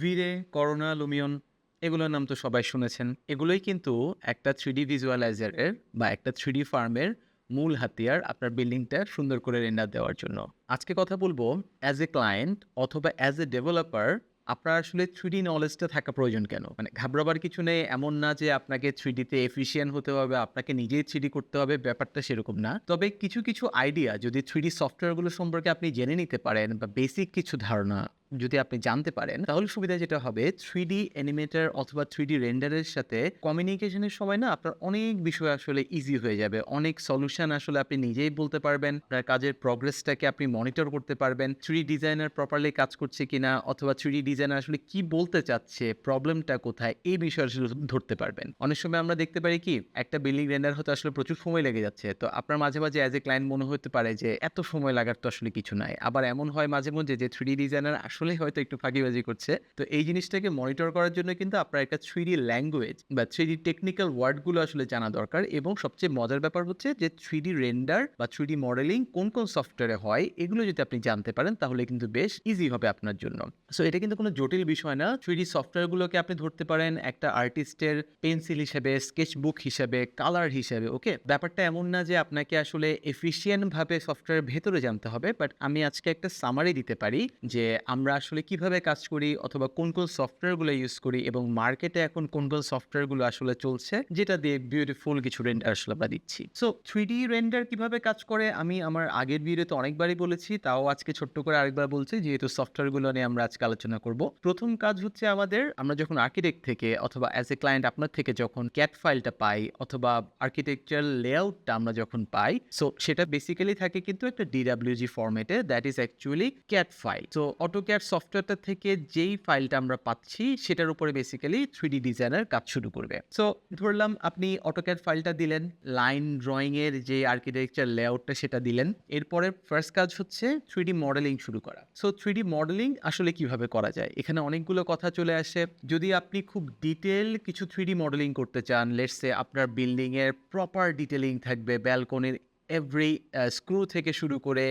ভিরে, corona, Lumion এগুলোর নাম তো সবাই শুনেছেন। এগুলোই কিন্তু একটা 3D ভিজুয়ালাইজারের বা একটা 3D ফার্মের মূল হাতিয়ার আপনার বিল্ডিংটা সুন্দর করে রেন্ডার দেওয়ার জন্য। আজকে কথা বলবো অ্যাজ এ ক্লায়েন্ট অথবা অ্যাজ এ ডেভেলপার আপনার আসলে 3D নলেজটা থাকা প্রয়োজন কেন? মানে ঘাবড়াবার কিছু নেই, এমন না যে আপনাকে 3D তে এফিশিয়েন্ট হতে হবে, আপনাকে নিজেই 3D করতে হবে, ব্যাপারটা সেরকম না। তবে কিছু আইডিয়া যদি 3D সফটওয়্যারগুলো সম্পর্কে আপনি জেনে নিতে পারেন বা বেসিক কিছু ধারণা যদি আপনি জানতে পারেন, তাহলে সুবিধা যেটা হবে 3D অ্যানিমেটর অথবা 3D রেন্ডারের সাথে কমিউনিকেশনের সময় না আপনার অনেক বিষয় আসলে ইজি হয়ে যাবে। অনেক সলিউশন আসলে আপনি নিজেই বলতে পারবেন। আপনার কাজের প্রোগ্রেসটাকে আপনি মনিটর করতে পারবেন। 3D ডিজাইনার প্রপারলি কাজ করছে কিনা অথবা 3D ডিজাইনার আসলে কি বলতে চাচ্ছে, প্রবলেমটা কোথায়, এই বিষয় আসলে ধরতে পারবেন। অনেক সময় আমরা দেখতে পারি কি একটা বিল্ডিং রেন্ডার হতে আসলে প্রচুর সময় লেগে যাচ্ছে। তো আপনার মাঝে মাঝে অ্যাজ এ ক্লায়েন্ট মনে হতে পারে যে এত সময় লাগার তো আসলে কিছু নাই। আবার এমন হয় মাঝে মধ্যে যে 3D ডিজাইনার আসলেই হয়তো একটু ফাঁকিবাজি করছে। তো এই জিনিসটাকে মনিটর করার জন্য কিন্তু আপনার একটা 3D ল্যাঙ্গুয়েজ বা 3D টেকনিক্যাল ওয়ার্ডগুলো আসলে জানা দরকার এবং সবচেয়ে মজার ব্যাপার হচ্ছে যে 3D রেন্ডার বা 3D মডেলিং কোন সফটওয়্যারে হয় এগুলো যদি আপনি জানতে পারেন তাহলে কিন্তু বেশ ইজি হবে আপনার জন্য। সো এটা কিন্তু কোনো জটিল বিষয় না। 3D সফটওয়্যারগুলোকে আপনি ধরতে পারেন একটা আর্টিস্টের পেন্সিল হিসেবে, স্কেচবুক হিসেবে, কালার হিসেবে, ওকে? ব্যাপারটা এমন না যে আপনাকে আসলে এফিশিয়েন্ট ভাবে সফটওয়্যারের ভেতরে জানতে হবে। বাট আমি আজকে একটা সামারি দিতে পারি যে আমরা আসলে কিভাবে কাজ করি অথবা কোন সফটওয়্যারগুলো ইউজ করি এবং মার্কেটে এখন কোন সফটওয়্যারগুলো আসলে চলছে যেটা দিয়ে বিউটিফুল কিছু রেন্ডার আসলে আমরা দিচ্ছি। সো 3D রেন্ডার কিভাবে কাজ করে আমি আমার আগের ভিডিওতে অনেকবারই বলেছি, তাও আজকে ছোট্ট করে আরেকবার বলছি যেহেতু সফটওয়্যারগুলো নিয়ে আমরা আজকে আলোচনা করব। প্রথম কাজ হচ্ছে আমাদের, আমরা যখন আর্কিটেক্ট থেকে অথবা অ্যাজ এ ক্লায়েন্ট আপনার থেকে যখন ক্যাড ফাইলটা পাই অথবা আর্কিটেকচারাল লেআউটটা আমরা যখন পাই, সো সেটা বেসিক্যালি থাকে কিন্তু একটা ডিডব্লিউজি ফরম্যাটে, that is actually CAD file. So AutoCAD সফটওয়্যারটা থেকে যেই ফাইলটা আমরা পাচ্ছি সেটার উপরে বেসিক্যালি 3D ডিজাইনার কাজ শুরু করবে। সো ধরলাম আপনি অটোক্যাড ফাইলটা দিলেন, লাইন ড্রয়িং এর যে আর্কিটেকচার লেআউটটা সেটা দিলেন। এরপরে ফার্স্ট কাজ হচ্ছে 3D মডেলিং শুরু করা। সো 3D মডেলিং আসলে কিভাবে করা যায়? এখানে অনেকগুলো কথা চলে আসে। যদি আপনি খুব ডিটেইল কিছু 3D মডেলিং করতে চান, লেটস সে আপনার বিল্ডিং এর প্রপার ডিটেইলিং থাকবে, ব্যালকনির এভরি স্ক্রু থেকে শুরু করে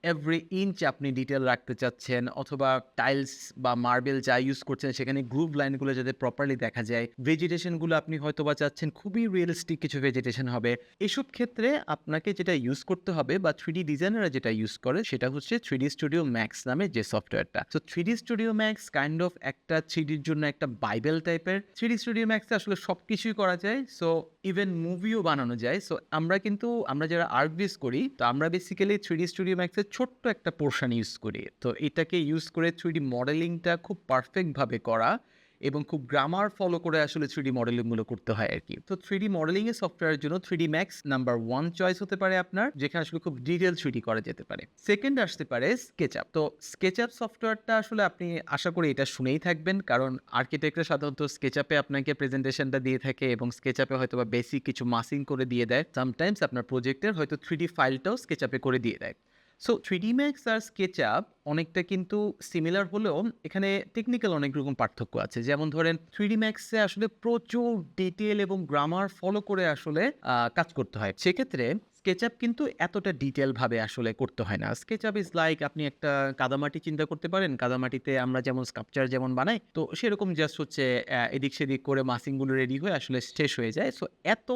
এভরি ইঞ্চ আপনি ডিটেল রাখতে চাচ্ছেন অথবা টাইলস বা মার্বেল যা ইউজ করছেন সেখানে গ্রুভ লাইনগুলো যাতে প্রপারলি দেখা যায়, ভেজিটেশনগুলো আপনি হয়তোবা চাচ্ছেন খুবই রিয়েলিস্টিক কিছু ভেজিটেশন হবে। এসব ক্ষেত্রে আপনাকে যেটা ইউজ করতে হবে বা 3D ডিজাইনাররা যেটা ইউজ করে সেটা হচ্ছে 3D স্টুডিও ম্যাক্স নামে যে সফটওয়্যারটা। তো 3D studio max kind of একটা 3Dর জন্য একটা বাইবেল টাইপের। 3D স্টুডিও ম্যাক্সে আসলে সবকিছুই করা যায়। সো ইভেন মুভিও বানানো যায়। সো আমরা যারা আর্টভিজ করি, তো আমরা বেসিক্যালি 3D স্টুডিও ম্যাক্সের ছোট্ট একটা পোর্শন ইউজ করি। তো এটাকে ইউজ করে 3D মডেলিংটা খুব পারফেক্ট ভাবে করা এবং খুব গ্রামার ফলো করে আসলে 3D মডেলিংগুলো করতে হয় আরকি। তো 3D মডেলিং এর সফটওয়্যারের জন্য 3D Max নাম্বার 1 চয়েস হতে পারে আপনার, যেখানে আসলে খুব ডিটেইল 3D করা যেতে পারে। সেকেন্ড আসতে পারে SketchUp। তো SketchUp সফটওয়্যারটা আসলে আপনি আশা করি এটা শুনেই থাকবেন, কারণ আর্কিটেক্টরা সাধারণত SketchUp এ আপনাকে প্রেজেন্টেশনটা দিয়ে থাকে এবং SketchUp এ হয়তোবা বেসিক কিছু মাসিং করে দিয়ে দেয়। সামটাইমস আপনার প্রজেক্টের হয়তো 3D ফাইলটাও SketchUp এ করে দিয়ে দেয়। সো 3D Max আর SketchUp অনেকটা কিন্তু সিমিলার হলেও এখানে টেকনিক্যাল অনেক রকম পার্থক্য আছে। যেমন ধরেন 3D Max এ আসলে প্রচুর ডিটেইল এবং গ্রামার ফলো করে আসলে কাজ করতে হয়। সেক্ষেত্রে SketchUp কিন্তু এতটা ডিটেইল ভাবে আসলে করতে হয় না। SketchUp ইজ লাইক আপনি একটা কাদামাটি চিন্তা করতে পারেন। কাদামাটিতে আমরা যেমন স্কাল্পচার যেমন বানাই, তো সেরকম জাস্ট হচ্ছে এদিক সেদিক করে মাসিং গুলো রেডি হয়ে আসলে শেষ হয়ে যায়। সো এত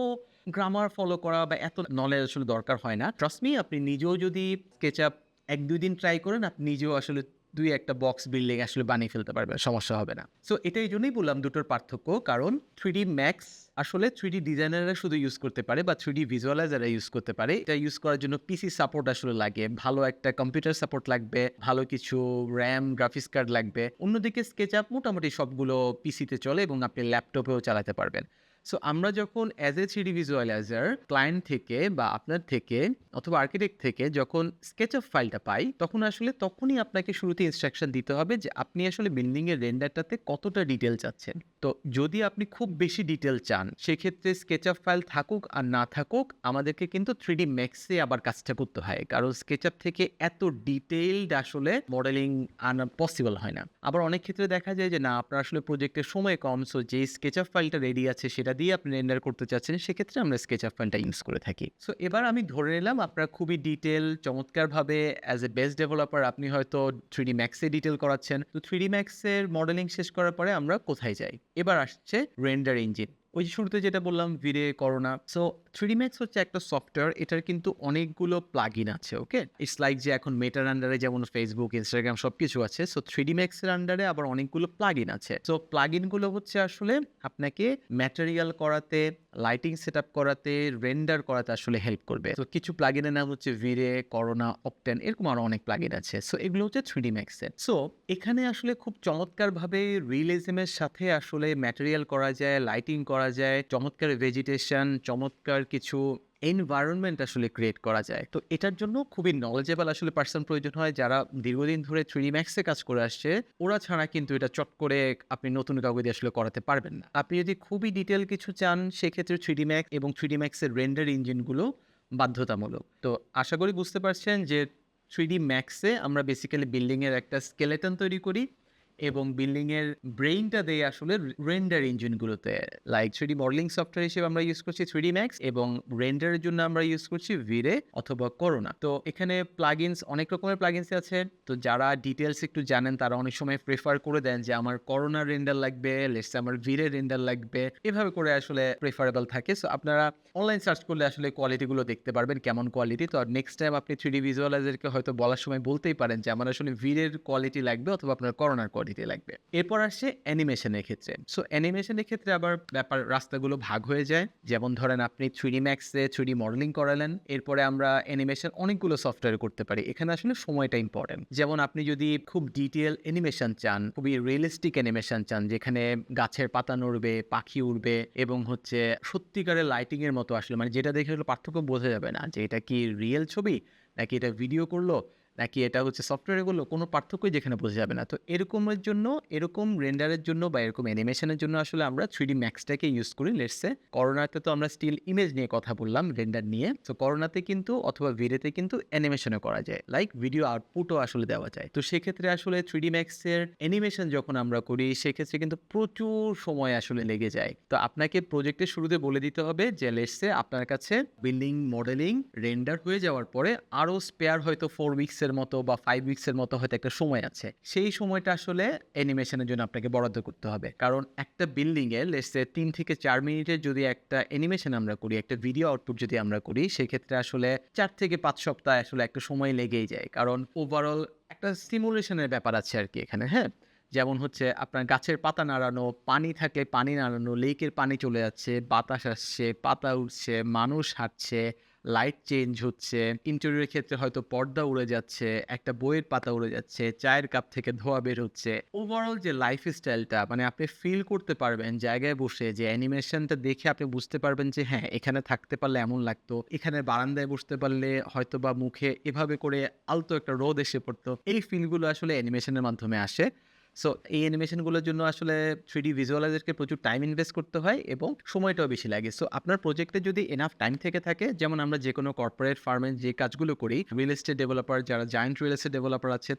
গ্রামার ফলো করা বা এত নলেজ আসলে দরকার হয় না। ট্রাস্ট মি, আপনি নিজেও যদি SketchUp ১-২ দিন ট্রাই করেন, আপনি নিজেও আসলে ২-১ টা বক্স বিল্ডিং আসলে বানিয়ে ফেলতে পারবেন। সমস্যা হবে না। সো এটা এইজন্যই বললাম দুটোর পার্থক্য। কারণ 3D Max আসলে 3D ডিজাইনাররা শুধু ইউজ করতে পারে বা 3D ভিজুয়ালাইজাররা ইউজ করতে পারে। এটা ইউজ করার জন্য পিসি সাপোর্ট আসলে লাগে। ভালো একটা কম্পিউটার সাপোর্ট লাগবে, ভালো কিছু RAM, গ্রাফিক্স কার্ড লাগবে। অন্যদিকে SketchUp মোটামুটি সবগুলো পিসিতে চলে এবং আপনি ল্যাপটপেও চালাতে পারবেন। সো আমরা যখন as a 3D visualiser client থেকে বা আপনার থেকে অথবা আর্কিটেক্ট থেকে যখন SketchUp ফাইলটা পাই, তখন আসলে তখনই আপনাকে শুরুতে ইনস্ট্রাকশন দিতে হবে যে আপনি আসলে বিল্ডিং এর রেন্ডারটাতে কতটা ডিটেইল চাচ্ছেন। তো যদি আপনি খুব বেশি ডিটেল চান, সেক্ষেত্রে SketchUp ফাইল থাকুক আর না থাকুক, আমাদেরকে কিন্তু 3D Max এ আবার কাজটা করতে হয়। কারণ SketchUp থেকে এত ডিটেইলড আসলে মডেলিং আনা পসিবল হয় না। আবার অনেক ক্ষেত্রে দেখা যায় যে না, আপনার আসলে প্রজেক্টের সময় কম, সো যেই SketchUp ফাইলটা রেডি আছে সেটা দিয়ে আপনি রেন্ডার করতে চাচ্ছেন, সেক্ষেত্রে আমরা SketchUp ফাইলটা ইউজ করে থাকি। সো এবার আমি ধরে নিলাম আপনার খুবই ডিটেল চমৎকারভাবে অ্যাজ এ বেস্ট ডেভেলপার আপনি হয়তো 3D Max এ ডিটেল করাচ্ছেন। তো 3D Max এর মডেলিং শেষ করার পরে আমরা কোথায় যাই? এবার আসছে রেন্ডার ইঞ্জিন। ওই যে শুরুতে যেটা বললাম ভিরে, করোনা। সো 3D Max হচ্ছে একটা সফটওয়্যার, এটার কিন্তু অনেকগুলো প্লাগইন আছে, ওকে? ইটস লাইক যে এখন মেটার আন্ডারে যেমন Facebook, Instagram সবকিছু আছে। সো 3D Max এর আন্ডারে আবার অনেকগুলো প্লাগইন আছে। সো প্লাগইন গুলো হচ্ছে আসলে আপনাকে ম্যাটেরিয়াল করাতে, লাইটিং সেটআপ করাতে, রেন্ডার করাতে আসলে হেল্প করবে। তো কিছু প্লাগইনের নাম হচ্ছে ভিরে, করোনা, অকটেন, এরকম আরো অনেক প্লাগইন আছে। সো এগুলো হচ্ছে 3D Max এর। সো এখানে আসলে খুব চমৎকারভাবে রিয়েলিজমের সাথে আসলে ম্যাটেরিয়াল করা যায়, লাইটিং করা যায়, চমৎকার ভেজিটেশন, চমৎকার কিছু এনভায়রনমেন্ট আসলে ক্রিয়েট করা যায়। তো এটার জন্য খুবই নলেজেবল আসলে পারসন প্রয়োজন হয়, যারা দীর্ঘদিন ধরে 3D Max এ কাজ করে আসছে। ওরা ছাড়া কিন্তু এটা চট করে আপনি নতুন কাউকে দিয়ে আসলে করাতে পারবেন না। আপনি যদি খুবই ডিটেইল কিছু চান, সেক্ষেত্রে 3D Max এবং 3D Max এর রেন্ডার ইঞ্জিনগুলো বাধ্যতামূলক। তো আশা করি বুঝতে পারছেন যে 3D Max এ আমরা বেসিক্যালি বিল্ডিং এর একটা স্কেলেটন তৈরি করি এবং বিল্ডিং এর ব্রেইনটা দেই আসলে রেন্ডার ইঞ্জিনগুলোতে। লাইক 3D মডেলিং সফটওয়্যার হিসেবে আমরা ইউজ করছি 3D Max এবং রেন্ডারের জন্য আমরা ইউজ করছি ভিরে অথবা করোনা। তো এখানে প্লাগইনস, অনেক রকমের প্লাগইনস আছে। তো যারা ডিটেইলস একটু জানেন তারা অনেক সময় প্রেফার করে দেন যে আমার করোনা রেন্ডার লাগবে, লেটস সে আমার ভিরে রেন্ডার লাগবে। এভাবে করে আসলে প্রেফারেবল থাকে। সো আপনারা অনলাইন সার্চ করলে আসলে কোয়ালিটিগুলো দেখতে পারবেন কেমন কোয়ালিটি। তো নেক্সট টাইম আপনি 3D ভিজুয়ালাইজারকে হয়তো বলার সময় বলতেই পারেন যে আমার আসলে ভিরের কোয়ালিটি লাগবে অথবা আপনার করোনার কোয়ালিটি লাগবে। এরপর আসছে অ্যানিমেশনের ক্ষেত্রে। সো অ্যানিমেশনের ক্ষেত্রে আবার রাস্তাগুলো ভাগ হয়ে যায়। যেমন ধরেন আপনি 3D Max এ 3D মডেলিং করালেন, এরপরে আমরা অ্যানিমেশন অনেকগুলো সফটওয়্যার করতে পারি। এখানে আসলে সময়টা ইম্পর্টেন্ট। যেমন আপনি যদি খুব ডিটেইল অ্যানিমেশন চান, খুবই রিয়েলিস্টিক অ্যানিমেশন চান, যেখানে গাছের পাতা নড়বে, পাখি উড়বে এবং হচ্ছে সত্যিকারের লাইটিং এর মতো আসলে, মানে যেটা দেখে হলো পার্থক্য বোঝা যাবে না যে এটা কি রিয়েল ছবি নাকি এটা ভিডিও করলো নাকি এটা হচ্ছে সফটওয়্যারে করলো, কোনো পার্থক্যই যেখানে বোঝা যাবে না। তো এরকমের জন্য, এরকম রেন্ডারের জন্য বা এরকম অ্যানিমেশনের জন্য আসলে আমরা 3D Maxটাকে ইউজ করি। লেটস সে করোনাতে তো আমরা স্টিল ইমেজ নিয়ে কথা বললাম, রেন্ডার নিয়ে। তো করোনাতে কিন্তু অথবা ভিরেতে কিন্তু অ্যানিমেশনও করা যায়, লাইক ভিডিও আউটপুটও আসলে দেওয়া যায়। তো সেক্ষেত্রে আসলে 3D Max এর অ্যানিমেশন যখন আমরা করি, সেক্ষেত্রে কিন্তু প্রচুর সময় আসলে লেগে যায়। তো আপনাকে প্রজেক্টের শুরুতে বলে দিতে হবে যে লেটস সে আপনার কাছে বিল্ডিং মডেলিং রেন্ডার হয়ে যাওয়ার পরে আরও স্পেয়ার হয়তো 4 উইকস এর মতো বা 5 উইকস এর মতো হয়তো একটা সময় আছে। সেই সময়টা আসলে অ্যানিমেশনের জন্য আপনাকে বরাদ্দ করতে হবে। কারণ একটা বিল্ডিং এ লেটস সে 3 থেকে 4 মিনিটের যদি একটা অ্যানিমেশন আমরা করি, একটা ভিডিও আউটপুট যদি আমরা করি, সেক্ষেত্রে আসলে 4 থেকে 5 সপ্তাহ আসলে একটা সময় লেগেই যায়। কারণ ওভারঅল একটা সিমুলেশনের ব্যাপার আছে আরকি এখানে, হ্যাঁ? যেমন হচ্ছে আপনার গাছের পাতা নাড়ানো, পানি থাকলে পানি নাড়ানো, লেকের পানি চলে যাচ্ছে, বাতাস আসছে, পাতা উড়ছে, মানুষ হাঁটছে, লাইট চেঞ্জ হচ্ছে, ইন্টেরিয়রের ক্ষেত্রে হয়তো পর্দা উড়ে যাচ্ছে, একটা বইয়ের পাতা উড়ে যাচ্ছে, চায়ের কাপ থেকে ধোঁয়া বের হচ্ছে। ওভারঅল যে লাইফস্টাইলটা, মানে আপনি ফিল করতে পারবেন জায়গায় বসে, যে অ্যানিমেশনটা দেখে আপনি বুঝতে পারবেন যে হ্যাঁ, এখানে থাকতে পারলে এমন লাগতো, এখানে বারান্দায় বসতে পারলে হয়তোবা মুখে এভাবে করে আলতো একটা রোদ এসে পড়তো। এই ফিলগুলো আসলে অ্যানিমেশনের মাধ্যমে আসে। সো এই অ্যানিমেশনগুলোর জন্য আসলে 3D ভিজুয়ালাইজারকে প্রচুর টাইম ইনভেস্ট করতে হয় এবং সময়টাও বেশি লাগে। সো আপনার প্রজেক্টে যদি এনাফ টাইম থেকে থাকে, যেমন আমরা যেকোনো কর্পোরেট ফার্মে যে কাজগুলো করি, রিয়েল এস্টেট ডেভেলপার, যারা জায়ান্ট রিয়েল এস্টেট ডেভেলপার আছে,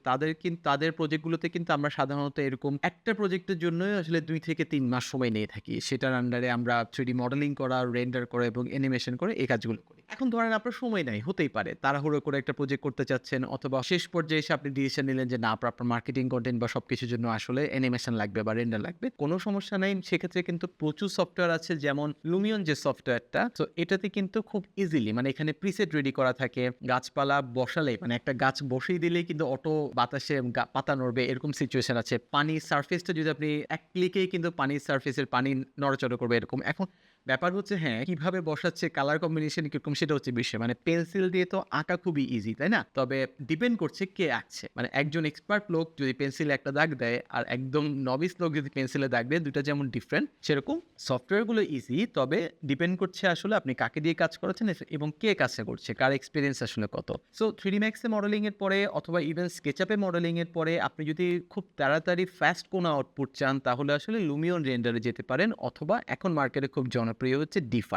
তাদের প্রজেক্টগুলোতে কিন্তু আমরা সাধারণত এরকম একটা প্রজেক্টের জন্যই আসলে 2 থেকে 3 মাস সময় নিয়ে থাকি। সেটার আন্ডারে আমরা 3D মডেলিং করা, রেন্ডার করা এবং অ্যানিমেশন করে এই কাজগুলো করি। এখন ধরেন আপনার সময় নাই, হতেই পারে তাড়াহুড়ো করে একটা প্রজেক্ট করতে চাচ্ছেন, অথবা শেষ পর্যায়ে এসে আপনি ডিসিশন নিলেন যে না, আপনার মার্কেটিং কন্টেন্ট বা সবকিছুর জন্য আসলে অ্যানিমেশন লাগবে বা রেন্ডার লাগবে। কোনো সমস্যা নাই। সেক্ষেত্রে কিন্তু প্রচুর সফটওয়্যার আছে, যেমন লুমিয়ন যে সফটওয়্যারটা, তো এটাতে কিন্তু খুব ইজিলি, মানে এখানে প্রিসেট রেডি করা থাকে। গাছপালা বসালেই, মানে একটা গাছ বসিয়ে দিলেই কিন্তু অটো বাতাসে পাতা নড়বে, এরকম সিচুয়েশন আছে। পানির সারফেসটা যদি আপনি এক ক্লিকেই কিন্তু পানির সারফেসের পানি নড়াচড়া করবে এরকম। এখন ব্যাপার হচ্ছে হ্যাঁ, কিভাবে বসাচ্ছে, কালার কম্বিনেশন কিরকম সেটা হচ্ছে বিষয়। মানে পেন্সিল দিয়ে তো আঁকা খুবই ইজি, তাই না? তবে ডিপেন্ড করছে কে আঁকছে। মানে একজন এক্সপার্ট লোক যদি পেন্সিলে একটা দাগ দেয় আর একদম নভিস লোক যদি পেন্সিলে দাগ দেয়, ২ টা যেমন ডিফারেন্ট, সেরকম সফটওয়্যারগুলো ইজি। তবে ডিপেন্ড করছে আসলে আপনি কাকে দিয়ে কাজ করাচ্ছেন এবং কে কাজটা করছে, কার এক্সপেরিয়েন্স আসলে কত। সো 3D Max এ মডেলিং এর পরে অথবা ইভেন SketchUp এ মডেলিং এর পরে আপনি যদি খুব তাড়াতাড়ি ফাস্ট কোনো আউটপুট চান তাহলে আসলে Lumion রেন্ডারে যেতে পারেন, অথবা এখন মার্কেটে খুব জনপ্রিয় হচ্ছে D5।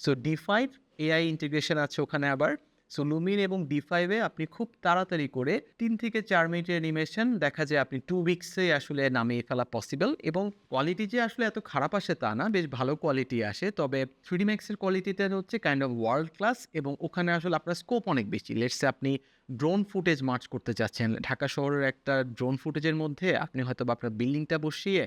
So D5 AI integration আছে ওখানে আবার। সো Lumion এবং D5 এ আপনি খুব তাড়াতাড়ি করে ৩ থেকে ৪ মিনিটের অ্যানিমেশন দেখা যায় আপনি 2 উইকসে আসলে নামিয়ে ফেলা পসিবল, এবং কোয়ালিটি যে আসলে এত খারাপ আসে তা না, বেশ ভালো কোয়ালিটি আসে। তবে 3D Max এর কোয়ালিটিটা হচ্ছে কাইন্ড অফ ওয়ার্ল্ড ক্লাস, এবং ওখানে আসলে আপনার স্কোপ অনেক বেশি। লেটস সে আপনি ড্রোন ফুটেজ মার্চ করতে চাচ্ছেন। ঢাকা শহরের একটা ড্রোন ফুটেজের মধ্যে আপনি হয়তোবা আপনার বিল্ডিংটা বসিয়ে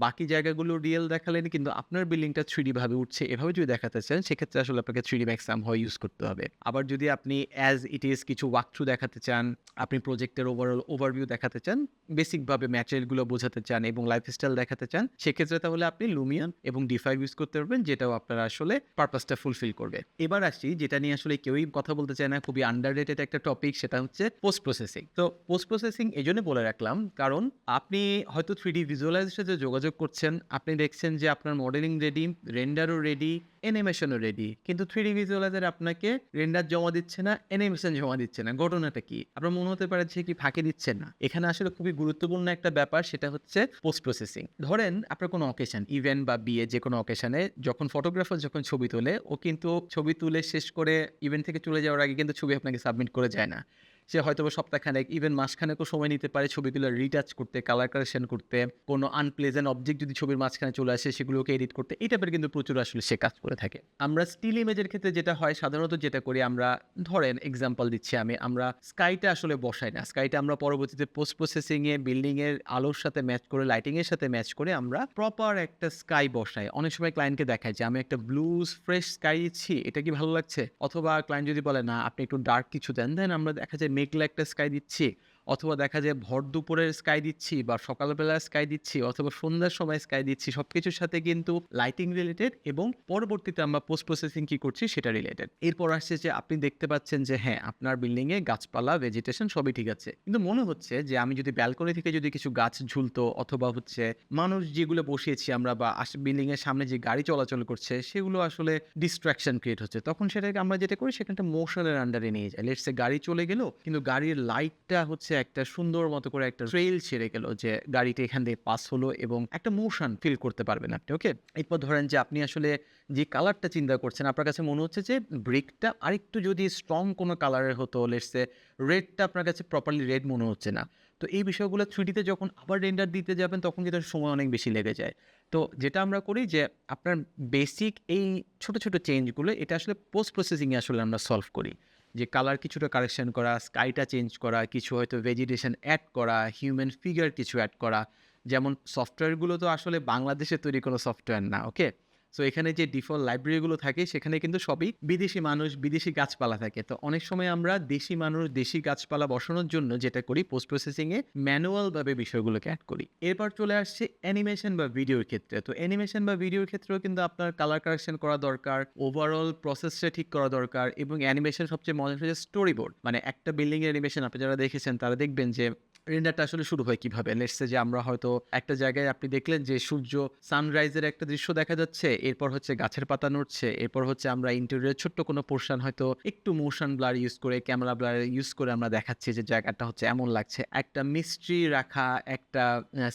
বাকি জায়গাগুলো রিয়েল দেখালেন, কিন্তু আপনার বিল্ডিংটা 3D ভাবে উঠছে এভাবে যদি দেখাতে চান, সেক্ষেত্রে আসলে আপনাকে 3D Max somehow ইউজ করতে হবে। আবার যদি আপনি অ্যাজ ইট ইজ কিছু ওয়াক থ্রু দেখাতে চান, আপনি প্রজেক্টের ওভারঅল ওভারভিউ দেখাতে চান, বেসিকভাবে ম্যাটেরিয়ালগুলো বোঝাতে চান এবং লাইফস্টাইল দেখাতে চান, সেক্ষেত্রে তাহলে আপনি Lumion এবং D5 ইউজ করতে পারবেন, যেটাও আপনার আসলে পারপাসটা ফুলফিল করবে। এবার আসছি যেটা নিয়ে আসলে কেউই কথা বলতে চায় না, খুবই আন্ডাররেটেড একটা টপিক, সেটা হচ্ছে পোস্ট প্রসেসিং। তো পোস্ট প্রসেসিং এজন্য বলে রাখলাম কারণ আপনি হয়তো 3D ভিজুয়ালাইজের সাথে যোগাযোগ করছেন, আপনি দেখছেন যে আপনার মডেলিং রেডি, রেন্ডারও রেডি, অ্যানিমেশনও রেডি, কিন্তু 3D ভিজুয়ালাইজার আপনাকে রেন্ডার জমা দিচ্ছে না, অ্যানিমেশন জমা দিচ্ছে না। ঘটনাটা কি? আপনার মনে হতে পারে যে কি ফাঁকি দিচ্ছেন না। এখানে আসলে খুবই গুরুত্বপূর্ণ একটা ব্যাপার, সেটা হচ্ছে পোস্ট প্রসেসিং। ধরেন আপনার কোনো অকেশন, ইভেন্ট বা বিয়ে, যে কোনো অকেশনে যখন ফটোগ্রাফার যখন ছবি তোলে, ও কিন্তু ছবি তুলে শেষ করে ইভেন্ট থেকে চলে যাওয়ার আগে কিন্তু ছবি আপনাকে সাবমিট করে যায় না। সে হয়তোবা সপ্তাহখানেক, ইভেন মাসখানেকও সময় নিতে পারে ছবিগুলো রিটাচ করতে, কালার কারেকশন করতে, কোনো আনপ্লেজেন্ট অবজেক্ট যদি ছবির মাঝখানে চলে আসে সেগুলোকে এডিট করতে। এই টাইপের কিন্তু প্রচুর আসলে সে কাজ করে থাকে। আমরা স্টিল ইমেজের ক্ষেত্রে যেটা হয়, সাধারণত যেটা করি আমরা, ধরেন এক্সাম্পল দিচ্ছি আমি, আমরা স্কাইটা আসলে বসাই না। স্কাইটা আমরা পরবর্তীতে পোস্ট প্রসেসিং এ বিল্ডিং এর আলোর সাথে ম্যাচ করে, লাইটিং এর সাথে ম্যাচ করে আমরা প্রপার একটা স্কাই বসাই। অনেক সময় ক্লায়েন্টকে দেখাই যে আমি একটা ব্লুজ ফ্রেশ স্কাই দিচ্ছি, এটা কি ভালো লাগছে? অথবা ক্লায়েন্ট যদি বলে না আপনি একটু ডার্ক কিছু দেন, দেন আমরা দেখা যায় মেঘলা একটা স্কাই দিচ্ছি, অথবা দেখা যায় ভর দুপুরের স্কাই দিচ্ছি, বা সকালবেলা স্কাই দিচ্ছি, অথবা সন্ধ্যার সময় স্কাই দিচ্ছি। সবকিছুর সাথে কিন্তু লাইটিং রিলেটেড, এবং পরবর্তীতে আমরা পোস্ট প্রসেসিং কি করছি সেটা রিলেটেড। এরপর আসছে যে আপনি দেখতে পাচ্ছেন যে হ্যাঁ, আপনার বিল্ডিং এ গাছপালা, ভেজিটেশন সবই ঠিক আছে, কিন্তু মনে হচ্ছে যে আমি যদি ব্যালকনি থেকে যদি কিছু গাছ ঝুলতো, অথবা হচ্ছে মানুষ যেগুলো বসিয়েছি আমরা, বা বিল্ডিং এর সামনে যে গাড়ি চলাচল করছে সেগুলো আসলে ডিস্ট্রাকশন ক্রিয়েট হচ্ছে, তখন সেটাকে আমরা যেটা করি সেখানটা মোশনের আন্ডারে নিয়ে যাই। লেটস সে গাড়ি চলে গেল, কিন্তু গাড়ির লাইটটা হচ্ছে একটা সুন্দর মতো করে একটা ট্রেইল ছেড়ে গেল, যে গাড়িটা এখান দিয়ে পাস হলো, এবং একটা মোশন ফিল করতে পারবেন আপনি। ওকে, এরপর ধরেন যে আপনি আসলে যে কালারটা চিন্তা করছেন, আপনার কাছে মনে হচ্ছে যে ব্রিকটা আরেকটু যদি স্ট্রং কোনো কালারের হতো, লেটস সে রেডটা আপনার কাছে প্রপারলি রেড মনে হচ্ছে না। তো এই বিষয়গুলো 3Dতে যখন আবার রেন্ডার দিতে যাবেন তখন কিন্তু সময় অনেক বেশি লেগে যায়। তো যেটা আমরা করি যে আপনার বেসিক এই ছোট, ছোট চেঞ্জগুলো এটা আসলে পোস্ট প্রসেসিং এ আসলে আমরা সলভ করি। যে কালার কিছুটা কারেকশন করা, স্কাইটা চেঞ্জ করা, কিছু হয়তো ভেজিটেশন অ্যাড করা, হিউম্যান ফিগার কিছু অ্যাড করা। যেমন সফটওয়্যারগুলো তো আসলে বাংলাদেশে তৈরি কোনো সফটওয়্যার না, ওকে? সো এখানে যে ডিফল্ট লাইব্রেরিগুলো থাকে সেখানে কিন্তু সবই বিদেশি মানুষ, বিদেশি গাছপালা থাকে। তো অনেক সময় আমরা দেশি মানুষ, দেশি গাছপালা বসানোর জন্য যেটা করি, পোস্ট প্রসেসিং এ ম্যানুয়াল ভাবে বিষয়গুলোকে অ্যাড করি। এরপর চলে আসছে অ্যানিমেশন বা ভিডিওর ক্ষেত্রে। তো অ্যানিমেশন বা ভিডিওর ক্ষেত্রেও কিন্তু আপনার কালার কারেকশন করা দরকার, ওভারঅল প্রসেসটা ঠিক করা দরকার, এবং অ্যানিমেশন সবচেয়ে মজার হচ্ছে স্টোরি বোর্ড। মানে একটা বিল্ডিং এর অ্যানিমেশন আপনি যারা দেখেছেন তারা দেখবেন যে রেন্ডারটা আসলে শুরু হয় কিভাবে। লেটস সে যে আমরা হয়তো একটা জায়গায় আপনি দেখলেন যে সূর্য সানরাইজের একটা দৃশ্য দেখা যাচ্ছে, এরপর হচ্ছে গাছের পাতা নড়ছে, এরপর হচ্ছে আমরা ইন্টেরিয়রের ছোট্ট কোনো পোর্শন হয়তো একটু মোশন ব্লার ইউজ করে, ক্যামেরা ব্লার ইউজ করে আমরা দেখাচ্ছি যে জায়গাটা হচ্ছে এমন লাগছে। একটা মিস্ট্রি রাখা, একটা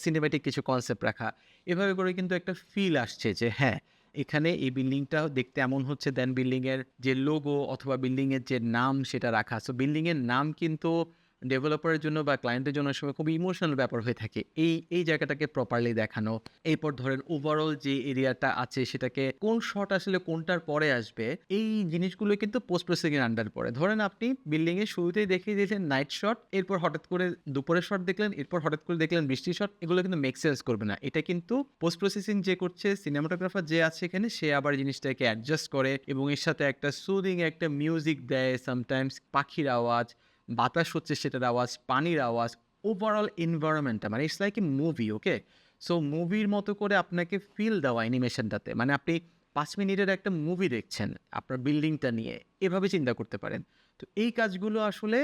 সিনেমেটিক কিছু কনসেপ্ট রাখা। এভাবে করে কিন্তু একটা ফিল আসছে যে হ্যাঁ, এখানে এই বিল্ডিংটা দেখতে এমন হচ্ছে, দেন বিল্ডিং এর যে লোগো অথবা বিল্ডিং এর যে নাম সেটা রাখা। সো বিল্ডিং এর নাম কিন্তু ডেভেলপারের জন্য বা ক্লায়েন্টের জন্য সময় খুবই ইমোশনাল ব্যাপার হয়ে থাকে। এই জায়গাটাকে প্রপারলি দেখানো। এরপর ধরেন ওভারঅল যে এরিয়াটা আছে সেটাকে কোন শট আসলে কোনটার পরে আসবে, এই জিনিসগুলো কিন্তু পোস্ট প্রসেসিং এর আন্ডার পড়ে। ধরেন আপনি বিল্ডিং এর শুরুতেই দেখিয়ে দিয়েছেন নাইট শট, এরপর হঠাৎ করে দুপুরের শট দেখলেন, এরপর হঠাৎ করে দেখলেন বৃষ্টির শট, এগুলো কিন্তু মেক সেন্স করবে না। এটা কিন্তু পোস্ট প্রসেসিং যে করছে, সিনেমাটোগ্রাফার যে আছে এখানে, সে আবার জিনিসটাকে অ্যাডজাস্ট করে এবং এর সাথে একটা সুদিং একটা মিউজিক দেয়, সামটাইমস পাখির আওয়াজ, বাতাস হচ্ছে সেটার আওয়াজ, পানির আওয়াজ, ওভারঅল এনভায়রনমেন্টটা মানে it's like a movie, okay? So মুভির মতো করে আপনাকে ফিল দেওয়া অ্যানিমেশনটাতে। মানে আপনি 5 মিনিটের একটা মুভি দেখছেন আপনার বিল্ডিংটা নিয়ে। এভাবে চিন্তা করতে পারেন। তো এই কাজগুলো আসলে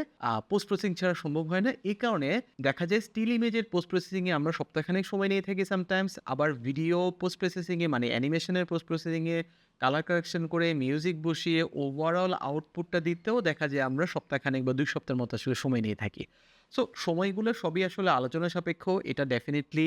পোস্ট প্রসেসিং ছাড়া সম্ভব হয় না। এই কারণে দেখা যায় স্টিল ইমেজের পোস্ট প্রসেসিং এ আমরা সপ্তাহখানেক সময় নিয়ে থাকি সামটাইমস। আবার ভিডিও পোস্ট প্রসেসিং এ মানে অ্যানিমেশনের পোস্ট প্রসেসিং এ কালার কারেকশন করে মিউজিক বসিয়ে ওভারঅল আউটপুটটা দিতেও দেখা যায় আমরা সপ্তাহখানেক বা ২ সপ্তাহের মতো আসলে সময় নিয়ে থাকি। সো সময়গুলো সবই আসলে আলোচনা সাপেক্ষ। এটা ডেফিনিটলি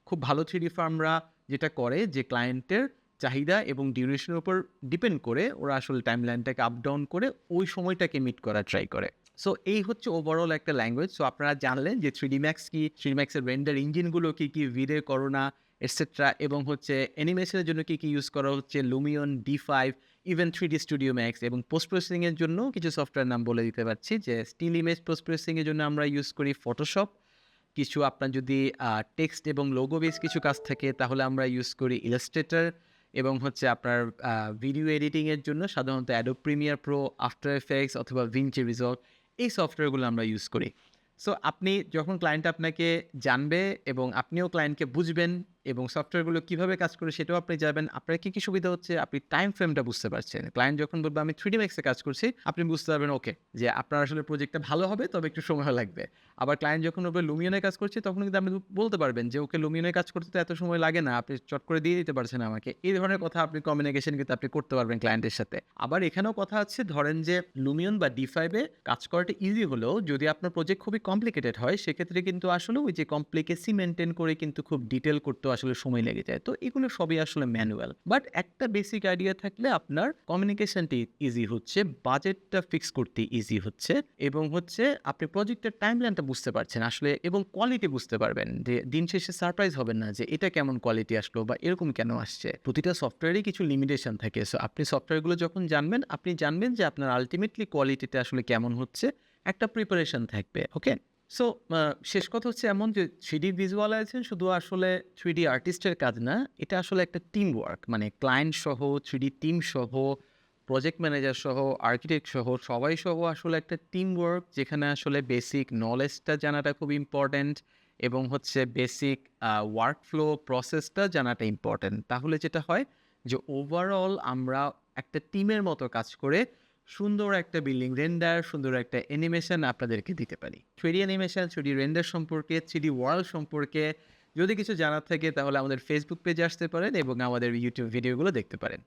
খুব ভালো 3D ফার্মরা যেটা করে যে ক্লায়েন্টের চাহিদা এবং ডিউরেশনের উপর ডিপেন্ড করে ওরা আসলে টাইমলাইনটাকে আপ ডাউন করে ওই সময়টাকে মিট করার ট্রাই করে। সো এই হচ্ছে ওভারঅল একটা ল্যাঙ্গুয়েজ। সো আপনারা জানলেন যে 3D Max কি, 3D Max এর রেন্ডার ইঞ্জিনগুলো কি, V-Ray, Corona এটসেট্রা এবং হচ্ছে অ্যানিমেশনের জন্য কি ইউজ করা হচ্ছে Lumion, D5, even 3D Studio Max এবং পোস্ট প্রসেসিং এর জন্য কিছু সফটওয়্যার নাম বলে দিতে পারছি যে স্টিল ইমেজ পোস্ট প্রসেসিং এর জন্য আমরা ইউজ করি Photoshop। কিছু আপনার যদি টেক্সট এবং লোগো বেস কিছু কাজ থাকে তাহলে আমরা ইউজ করি ইলাস্ট্রেটর এবং হচ্ছে আপনার ভিডিও এডিটিংয়ের জন্য সাধারণত Adobe Premiere Pro, After Effects অথবা DaVinci Resolve এই সফটওয়্যারগুলো আমরা ইউজ করি। সো আপনি যখন ক্লায়েন্ট আপনাকে জানবে এবং আপনিও ক্লায়েন্টকে বুঝবেন এবং সফটওয়্যারগুলো কীভাবে কাজ করে সেটাও আপনি জানবেন। আপনার কী সুবিধা হচ্ছে আপনি টাইম ফ্রেমটা বুঝতে পারছেন। ক্লায়েন্ট যখন বলবে আমি 3D Max এ কাজ করছি, আপনি বুঝতে পারবেন ওকে যে আপনার আসলে প্রজেক্টটা ভালো হবে তবে একটু সময় লাগবে। আবার ক্লায়েন্ট যখন বলবে Lumion এ কাজ করছি তখন কিন্তু আপনি বলতে পারবেন যে ওকে Lumion এ কাজ করতে তো এত সময় লাগে না। আপনি চট করে দিয়ে দিতে পারছেন আমাকে। এই ধরনের কথা আপনি কমিউনিকেশন কিন্তু আপনি করতে পারবেন ক্লায়েন্টের সাথে। আবার এখানেও কথা আছে ধরেন যে Lumion বা D5 এ কাজ করাটা ইজি হলেও যদি আপনার প্রজেক্ট খুবই কমপ্লিকেটেড হয় সেক্ষেত্রে কিন্তু আসলে ওই যে কমপ্লিকেসি মেইনটেইন করে কিন্তু খুব ডিটেইল করতেও আসলে সময় লেগে যায়। তো এগুলো সবই আসলে ম্যানুয়াল। বাট একটা বেসিক আইডিয়া থাকলে আপনার কমিউনিকেশনটি ইজি হচ্ছে, বাজেটটা ফিক্স করতে ইজি হচ্ছে এবং হচ্ছে আপনি প্রজেক্টের টাইমলাইনটা বুঝতে পারছেন আসলে এবং কোয়ালিটি বুঝতে পারবেন যে দিন শেষে সারপ্রাইজ হবেন না যে এটা কেমন কোয়ালিটি আসলো বা এরকম কেন আসছে। প্রতিটা সফটওয়্যারেরই কিছু লিমিটেশন থাকে। সো আপনি সফটওয়্যারগুলো যখন জানবেন, আপনি জানবেন যে আপনার আল্টিমেটলি কোয়ালিটিটা আসলে কেমন হচ্ছে, একটা প্রিপারেশন থাকবে। ওকে? সো শেষ কথা হচ্ছে এমন যে 3D ভিজুয়ালাইজেশন শুধু আসলে 3D আর্টিস্টের কাজ না, এটা আসলে একটা টিম ওয়ার্ক। মানে ক্লায়েন্ট সহ, 3D টিম সহ, প্রজেক্ট ম্যানেজার সহ, আর্কিটেক্ট সহ সবাই সহ আসলে একটা টিম ওয়ার্ক যেখানে আসলে বেসিক নলেজটা জানাটা খুব ইম্পর্ট্যান্ট এবং হচ্ছে বেসিক ওয়ার্ক ফ্লো প্রসেসটা জানাটা ইম্পর্ট্যান্ট। তাহলে যেটা হয় যে ওভারঅল আমরা একটা টিমের মতো কাজ করে সুন্দর একটা বিল্ডিং রেন্ডার, সুন্দর একটা অ্যানিমেশন আপনাদেরকে দিতে পারি। 3D অ্যানিমেশন, 3D রেন্ডার সম্পর্কে, 3D ওয়ার্ল্ড সম্পর্কে যদি কিছু জানার থাকে তাহলে আমাদের ফেসবুক পেজে আসতে পারেন এবং আমাদের ইউটিউব ভিডিওগুলো দেখতে পারেন।